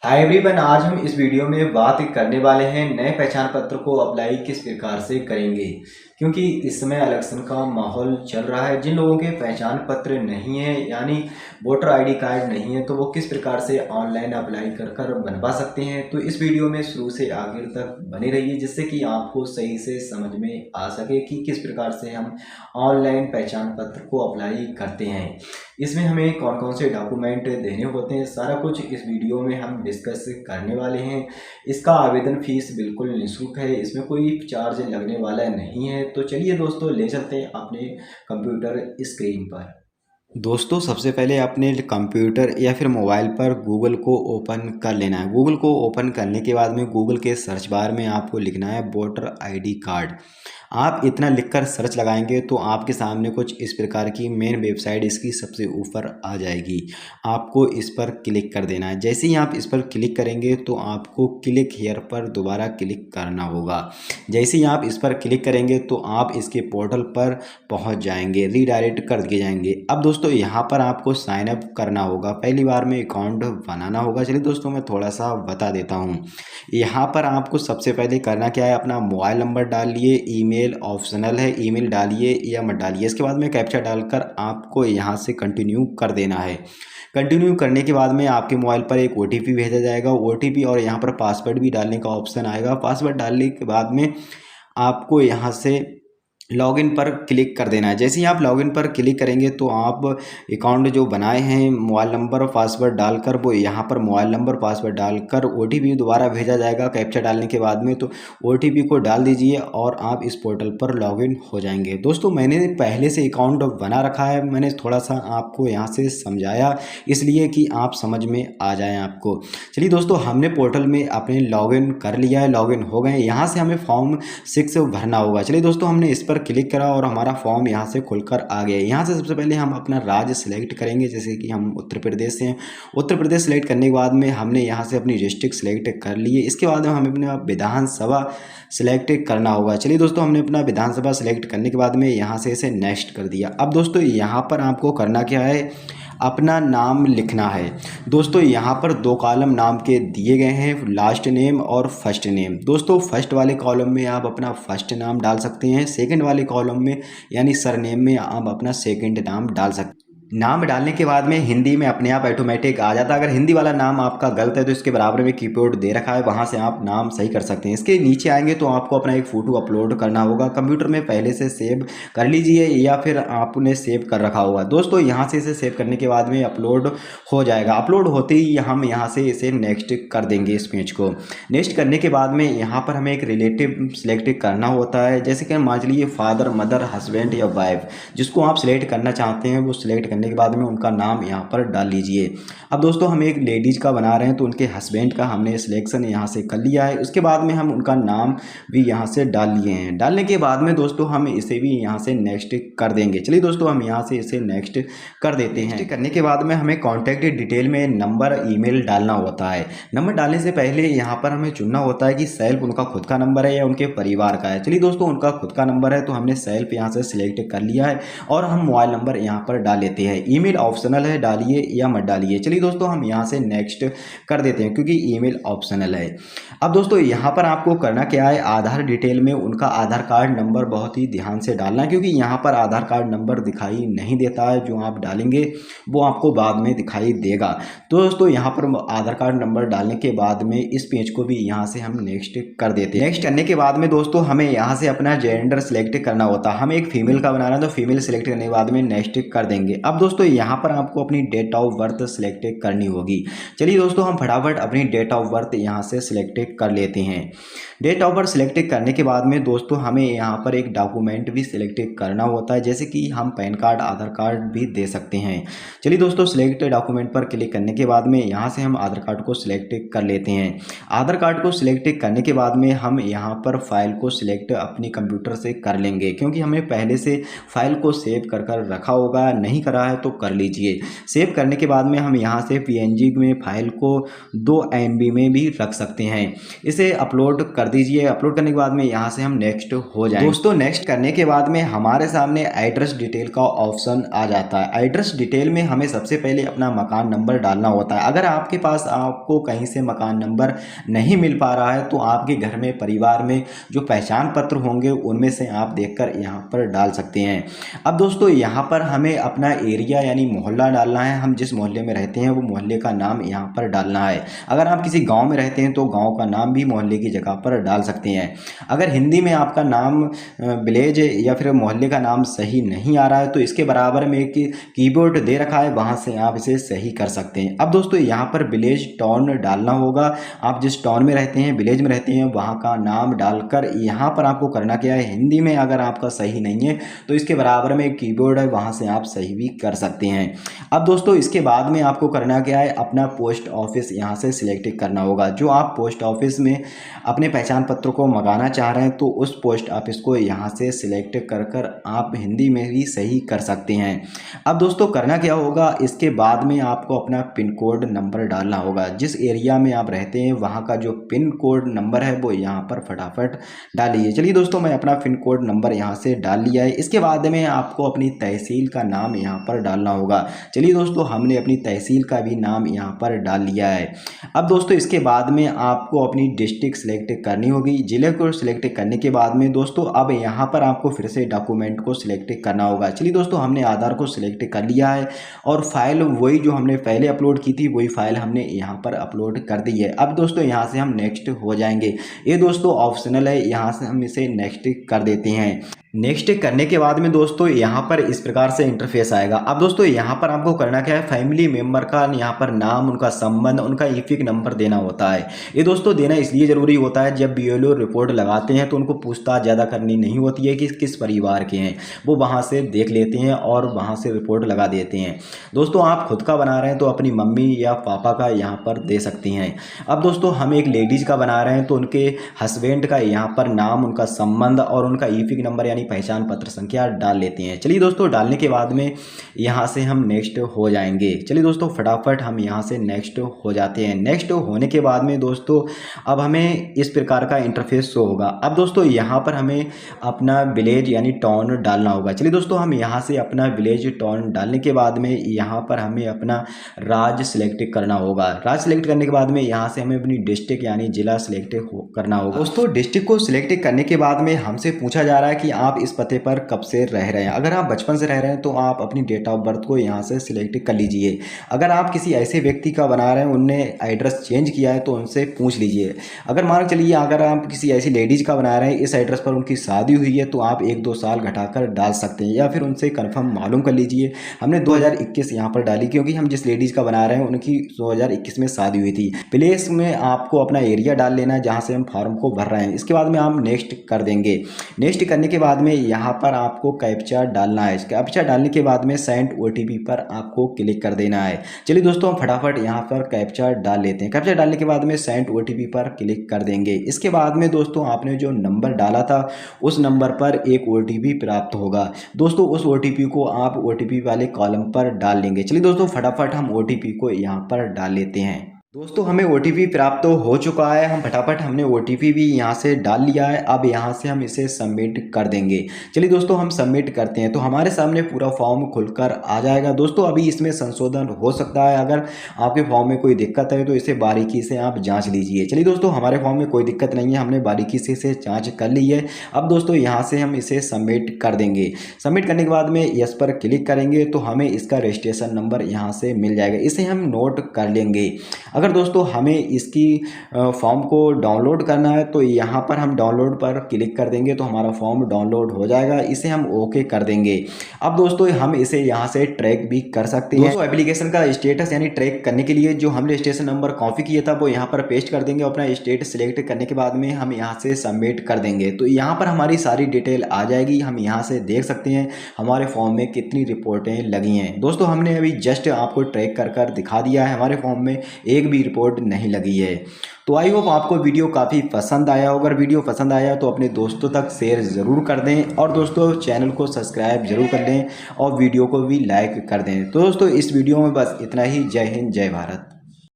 Hi everyone, आज हम इस वीडियो में बात करने वाले हैं नए पहचान पत्र को अप्लाई किस प्रकार से करेंगे। क्योंकि इस समय इलेक्शन का माहौल चल रहा है। जिन लोगों के पहचान पत्र नहीं है यानी वोटर आईडी कार्ड नहीं है तो वो किस प्रकार से ऑनलाइन अप्लाई कर बनवा सकते हैं। तो इस वीडियो में शुरू से आखिर तक बने रहिए जिससे कि आपको सही से समझ में आ सके कि किस प्रकार से हम ऑनलाइन पहचान पत्र को अप्लाई करते हैं। इसमें हमें कौन कौन से डॉक्यूमेंट देने होते हैं, सारा कुछ इस वीडियो में हम डिस्कस करने वाले हैं। इसका आवेदन फीस बिल्कुल निःशुल्क है, इसमें कोई चार्ज लगने वाला नहीं है। तो चलिए दोस्तों, ले चलते हैं अपने कंप्यूटर स्क्रीन पर। दोस्तों, सबसे पहले अपने कंप्यूटर या फिर मोबाइल पर गूगल को ओपन कर लेना है। गूगल को ओपन करने के बाद में गूगल के सर्च बार में आपको लिखना है वोटर आईडी कार्ड। आप इतना लिखकर सर्च लगाएंगे तो आपके सामने कुछ इस प्रकार की मेन वेबसाइट इसकी सबसे ऊपर आ जाएगी। आपको इस पर क्लिक कर देना है। जैसे ही आप इस पर क्लिक करेंगे तो आपको क्लिक हियर पर दोबारा क्लिक करना होगा। जैसे ही आप इस पर क्लिक करेंगे तो आप इसके पोर्टल पर पहुंच जाएंगे, रीडायरेक्ट कर दिए जाएंगे। अब दोस्तों, यहाँ पर आपको साइन अप करना होगा, पहली बार में अकाउंट बनाना होगा। चलिए दोस्तों, मैं थोड़ा सा बता देता हूँ। यहाँ पर आपको सबसे पहले करना क्या है, अपना मोबाइल नंबर डालिए, ईमेल ऑप्शनल है, ईमेल डालिए या मत डालिए। इसके बाद में कैप्चा डालकर आपको यहाँ से कंटिन्यू कर देना है। कंटिन्यू करने के बाद में आपके मोबाइल पर एक ओटीपी भेजा जाएगा, ओटीपी और यहाँ पर पासवर्ड भी डालने का ऑप्शन आएगा। पासवर्ड डालने के बाद में आपको यहाँ से लॉगिन पर क्लिक कर देना है। जैसे ही आप लॉगिन पर क्लिक करेंगे तो आप अकाउंट जो बनाए हैं मोबाइल नंबर और पासवर्ड डालकर, वो यहाँ पर मोबाइल नंबर पासवर्ड डालकर ओटीपी दोबारा भेजा जाएगा कैप्चा डालने के बाद में। तो ओटीपी को डाल दीजिए और आप इस पोर्टल पर लॉगिन हो जाएंगे। दोस्तों, मैंने पहले से अकाउंट बना रखा है, मैंने थोड़ा सा आपको यहाँ से समझाया इसलिए कि आप समझ में आ जाए आपको। चलिए दोस्तों, हमने पोर्टल में अपने लॉगिन कर लिया है, लॉगिन हो गए। यहाँ से हमें फॉर्म 6 भरना होगा। चलिए दोस्तों, हमने इस पर क्लिक करा और हमारा फॉर्म यहाँ से खुलकर आ गया। यहाँ से सबसे पहले हम अपना राज्य सिलेक्ट करेंगे, जैसे कि हम उत्तर प्रदेश से हैं। उत्तर प्रदेश सेलेक्ट करने के बाद में हमने यहाँ से अपनी डिस्ट्रिक्ट सेलेक्ट कर ली है। इसके बाद में हमें अपना विधानसभा सेलेक्ट करना होगा। चलिए दोस्तों, हमने अपना विधानसभा सेलेक्ट करने के बाद में यहाँ से इसे नेक्स्ट कर दिया। अब दोस्तों, यहाँ पर आपको करना क्या है, अपना नाम लिखना है। दोस्तों, यहाँ पर 2 कॉलम नाम के दिए गए हैं, लास्ट नेम और फर्स्ट नेम। दोस्तों, फर्स्ट वाले कॉलम में आप अपना फर्स्ट नाम डाल सकते हैं, सेकंड वाले कॉलम में यानी सरनेम में आप अपना सेकंड नाम डाल सकते हैं। नाम डालने के बाद में हिंदी में अपने आप ऑटोमेटिक आ जाता है। अगर हिंदी वाला नाम आपका गलत है तो इसके बराबर में कीबोर्ड दे रखा है, वहां से आप नाम सही कर सकते हैं। इसके नीचे आएंगे तो आपको अपना एक फ़ोटो अपलोड करना होगा। कंप्यूटर में पहले से सेव कर लीजिए या फिर आपने सेव कर रखा होगा। दोस्तों, यहाँ से इसे सेव करने के बाद में अपलोड हो जाएगा। अपलोड होते ही हम यहाँ से इसे नेक्स्ट कर देंगे। इस पेज को नेक्स्ट करने के बाद में यहाँ पर हमें एक रिलेटिव सिलेक्ट करना होता है, जैसे कि मान लीजिए फादर, मदर, हस्बैंड या वाइफ, जिसको आप सिलेक्ट करना चाहते हैं वो सिलेक्ट करने के बाद में उनका नाम यहाँ पर डाल लीजिए। अब दोस्तों, हम एक लेडीज का बना रहे हैं तो उनके हस्बैंड का हमने सिलेक्शन यहाँ से कर लिया है। उसके बाद में हम उनका नाम भी यहाँ से डाल लिए हैं। डालने के बाद में दोस्तों हम इसे भी यहाँ से नेक्स्ट कर देंगे। चलिए दोस्तों, हम यहाँ से इसे नेक्स्ट कर देते हैं। नेक्स्ट करने के बाद में हमें कॉन्टैक्ट डिटेल में नंबर, ईमेल डालना होता है। नंबर डालने से पहले यहाँ पर हमें चुनना होता है कि सेल्फ उनका खुद का नंबर है या उनके परिवार का है। चलिए दोस्तों, उनका खुद का नंबर है तो हमने सेल्फ यहाँ से सिलेक्ट कर लिया है और हम मोबाइल नंबर यहाँ पर डाल लेते हैं। ईमेल ऑप्शनल है, डालिए या मत डालिए। चलिए दोस्तों, हम यहाँ से नेक्स्ट कर देते हैं क्योंकि ईमेल ऑप्शनल है। अब दोस्तों, यहाँ पर आपको करना क्या है, आधार डिटेल में उनका आधार कार्ड नंबर बहुत ही ध्यान से डालना है क्योंकि यहाँ पर आधार कार्ड नंबर दिखाई नहीं देता है। जो आप डालेंगे वो आपको बाद में दिखाई देगा। तो दोस्तों, यहाँ पर आधार कार्ड नंबर डालने के बाद में इस पेज को भी यहाँ से हम नेक्स्ट कर देते हैं। नेक्स्ट करने के बाद में दोस्तों हमें यहाँ से अपना जेंडर सिलेक्ट करना होता है। हम एक फीमेल का बना रहे हैं तो फीमेल सिलेक्ट करने के बाद में नेक्स्ट कर देंगे। अब दोस्तों, यहाँ पर आपको अपनी डेट ऑफ बर्थ सिलेक्ट करनी होगी। चलिए दोस्तों, हम फटाफट अपनी डेट ऑफ बर्थ यहाँ से सिलेक्ट कर लेते हैं। डेट ऑफ बर्थ सिलेक्ट करने के बाद में दोस्तों हमें यहाँ पर एक डॉक्यूमेंट भी सिलेक्ट करना होता है, जैसे कि हम पैन कार्ड, आधार कार्ड भी दे सकते हैं। चलिए दोस्तों, सिलेक्ट डॉक्यूमेंट पर क्लिक करने के बाद में यहाँ से हम आधार कार्ड को सिलेक्ट कर लेते हैं। आधार कार्ड को सिलेक्ट करने के बाद में हम यहाँ पर फाइल को सिलेक्ट अपनी कंप्यूटर से कर लेंगे क्योंकि हमें पहले से फाइल को सेव कर रखा होगा। नहीं करा रहा है तो कर लीजिए। सेव करने के बाद में हम यहाँ से PNG में फाइल को 2 MB में भी रख सकते हैं। इसे अपलोड कर दीजिए। अपलोड करने के बाद में यहाँ से हम नेक्स्ट हो जाएंगे। दोस्तों नेक्स्ट करने के बाद में हमारे सामने एड्रेस डिटेल का ऑप्शन आ जाता है। एड्रेस डिटेल में हमें सबसे पहले अपना मकान नंबर डालना होता है। अगर आपके पास आपको कहीं से मकान नंबर नहीं मिल पा रहा है तो आपके घर में परिवार में जो पहचान पत्र होंगे उनमें से आप देखकर यहाँ पर डाल सकते हैं। अब दोस्तों यहाँ पर हमें अपना एरिया यानी मोहल्ला डालना है। हम जिस मोहल्ले में रहते हैं वो मोहल्ले का नाम यहाँ पर डालना है। अगर आप किसी गांव में रहते हैं तो गांव का नाम भी मोहल्ले की जगह पर डाल सकते हैं। अगर हिंदी में आपका नाम विलेज या फिर मोहल्ले का नाम सही नहीं आ रहा है तो इसके बराबर में एक कीबोर्ड दे रखा है, वहाँ से आप इसे सही कर सकते हैं। अब दोस्तों यहाँ पर विलेज टाउन डालना होगा। आप जिस टाउन में रहते हैं, विलेज में रहते हैं, वहाँ का नाम डालकर यहाँ पर आपको करना क्या है, हिंदी में अगर आपका सही नहीं है तो इसके बराबर में एक कीबोर्ड है, वहाँ से आप सही भी कर सकते हैं। अब दोस्तों इसके बाद में आपको करना क्या है, अपना पोस्ट ऑफिस यहाँ से सिलेक्ट करना होगा। जो आप पोस्ट ऑफिस में अपने पहचान पत्र को मंगाना चाह रहे हैं तो उस पोस्ट ऑफिस को यहाँ से सिलेक्ट कर कर आप हिंदी में भी सही कर सकते हैं। अब दोस्तों करना क्या होगा, इसके बाद में आपको अपना पिन कोड नंबर डालना होगा। जिस एरिया में आप रहते हैं वहाँ का जो पिन कोड नंबर है वो यहाँ पर फटाफट डालिए। चलिए दोस्तों मैं अपना पिन कोड नंबर यहाँ से डाल लिया है। इसके बाद में आपको अपनी तहसील का नाम यहाँ पर डालना होगा। चलिए दोस्तों हमने अपनी तहसील का भी नाम यहाँ पर डाल लिया है। अब दोस्तों इसके बाद में आपको अपनी डिस्ट्रिक्ट सिलेक्ट करनी होगी। जिले को सिलेक्ट करने के बाद में दोस्तों अब यहाँ पर आपको फिर से डॉक्यूमेंट को सिलेक्ट करना होगा। चलिए दोस्तों हमने आधार को सिलेक्ट कर लिया है और फाइल वही जो हमने पहले अपलोड की थी वही फाइल हमने यहाँ पर अपलोड कर दी है। अब दोस्तों यहाँ से हम नेक्स्ट हो जाएंगे। ये दोस्तों ऑप्शनल है, यहाँ से हम इसे नेक्स्ट कर देते हैं। नेक्स्ट करने के बाद में दोस्तों यहाँ पर इस प्रकार से इंटरफेस आएगा। अब दोस्तों यहाँ पर आपको करना क्या है, फैमिली मेंबर का यहाँ पर नाम, उनका संबंध, उनका ईपिक नंबर देना होता है। ये दोस्तों देना इसलिए ज़रूरी होता है जब BLO रिपोर्ट लगाते हैं तो उनको पूछताछ ज़्यादा करनी नहीं होती है कि किस परिवार के हैं, वो वहाँ से देख लेते हैं और वहाँ से रिपोर्ट लगा देते हैं। दोस्तों आप खुद का बना रहे हैं तो अपनी मम्मी या पापा का यहाँ पर दे सकते हैं। अब दोस्तों हम एक लेडीज़ का बना रहे हैं तो उनके हस्बैंड का यहाँ पर नाम, उनका संबंध और उनका ईपिक नंबर यानी पहचान पत्र संख्या डाल लेते हैं। चलिए दोस्तों डालने के बाद में यहाँ से हम नेक्स्ट हो जाएंगे। चलिए दोस्तों फटाफट हम यहाँ से नेक्स्ट हो जाते हैं। नेक्स्ट होने के बाद में दोस्तों अब हमें इस प्रकार का इंटरफेस शो होगा। अब दोस्तों यहाँ पर हमें अपना विलेज यानी टाउन डालना होगा। चलिए दोस्तों हम यहाँ से अपना विलेज टाउन डालने के बाद में यहाँ पर हमें अपना राज्य सिलेक्ट करना होगा। राज्य सिलेक्ट करने के बाद में यहाँ से हमें अपनी डिस्ट्रिक्ट यानी जिला सिलेक्ट करना होगा। दोस्तों डिस्ट्रिक्ट को सिलेक्ट करने के बाद में हमसे पूछा जा रहा है कि आप इस पते पर कब से रह रहे हैं। अगर आप बचपन से रह रहे हैं तो आप अपनी डेट ऑफ बर्थ को यहाँ से सिलेक्ट कर लीजिए। अगर आप किसी ऐसे व्यक्ति का बना रहे हैं, उनने एड्रेस चेंज किया है तो उनसे पूछ लीजिए। अगर मान चलिए अगर आप किसी ऐसी लेडीज़ का बना रहे हैं, इस एड्रेस पर उनकी शादी हुई है तो आप 1-2 साल घटाकर डाल सकते हैं या फिर उनसे कन्फर्म मालूम कर लीजिए। हमने 2021 यहाँ पर डाली क्योंकि हम जिस लेडीज़ का बना रहे हैं उनकी 2021 में शादी हुई थी। प्लेस में आपको अपना एरिया डाल लेना है जहाँ से हम फॉर्म को भर रहे हैं। इसके बाद में हम नेक्स्ट कर देंगे। नेक्स्ट करने के बाद में यहाँ पर आपको कैप्चा डालना है। कैप्चा डालने के बाद में सेंड OTP पर आपको क्लिक कर देना है। चलिए दोस्तों हम फटाफट यहाँ पर कैप्चा डाल लेते हैं। कैप्चा डालने के बाद में सेंड OTP पर क्लिक कर देंगे। इसके बाद में दोस्तों आपने जो नंबर डाला था उस नंबर पर एक OTP प्राप्त होगा। दोस्तों उस OTP को आप OTP वाले कॉलम पर डाल लेंगे। चलिए दोस्तों फटाफट हम OTP को यहाँ पर डाल लेते हैं। दोस्तों हमें OTP प्राप्त हो चुका है। हम फटाफट हमने OTP भी यहाँ से डाल लिया है। अब यहाँ से हम इसे सबमिट कर देंगे। चलिए दोस्तों हम सबमिट करते हैं तो हमारे सामने पूरा फॉर्म खुलकर आ जाएगा। दोस्तों अभी इसमें संशोधन हो सकता है। अगर आपके फॉर्म में कोई दिक्कत है तो इसे बारीकी से आप जांच लीजिए। चलिए दोस्तों हमारे फॉर्म में कोई दिक्कत नहीं है, हमने बारीकी से इसे जाँच कर ली है। अब दोस्तों यहाँ से हम इसे सबमिट कर देंगे। सबमिट करने के बाद में यस पर क्लिक करेंगे तो हमें इसका रजिस्ट्रेशन नंबर यहाँ से मिल जाएगा। इसे हम नोट कर लेंगे। अगर दोस्तों हमें इसकी फॉर्म को डाउनलोड करना है तो यहाँ पर हम डाउनलोड पर क्लिक कर देंगे तो हमारा फॉर्म डाउनलोड हो जाएगा। इसे हम ओके कर देंगे। अब दोस्तों हम इसे यहाँ से ट्रैक भी कर सकते हैं। दोस्तों एप्लीकेशन का स्टेटस यानी ट्रैक करने के लिए जो हमने रजिस्ट्रेशन नंबर कॉपी किया था वो यहाँ पर पेस्ट कर देंगे। अपना स्टेटस सिलेक्ट करने के बाद में हम यहाँ से सबमिट कर देंगे तो यहाँ पर हमारी सारी डिटेल आ जाएगी। हम यहाँ से देख सकते हैं हमारे फॉर्म में कितनी रिपोर्टें लगी हैं। दोस्तों हमने अभी जस्ट आपको ट्रैक कर दिखा दिया है। हमारे फॉर्म में एक भी रिपोर्ट नहीं लगी है। तो आई होप आपको वीडियो काफ़ी पसंद आया होगा। अगर वीडियो पसंद आया तो अपने दोस्तों तक शेयर ज़रूर कर दें और दोस्तों चैनल को सब्सक्राइब जरूर कर लें और वीडियो को भी लाइक कर दें। तो दोस्तों इस वीडियो में बस इतना ही। जय हिंद, जय भारत।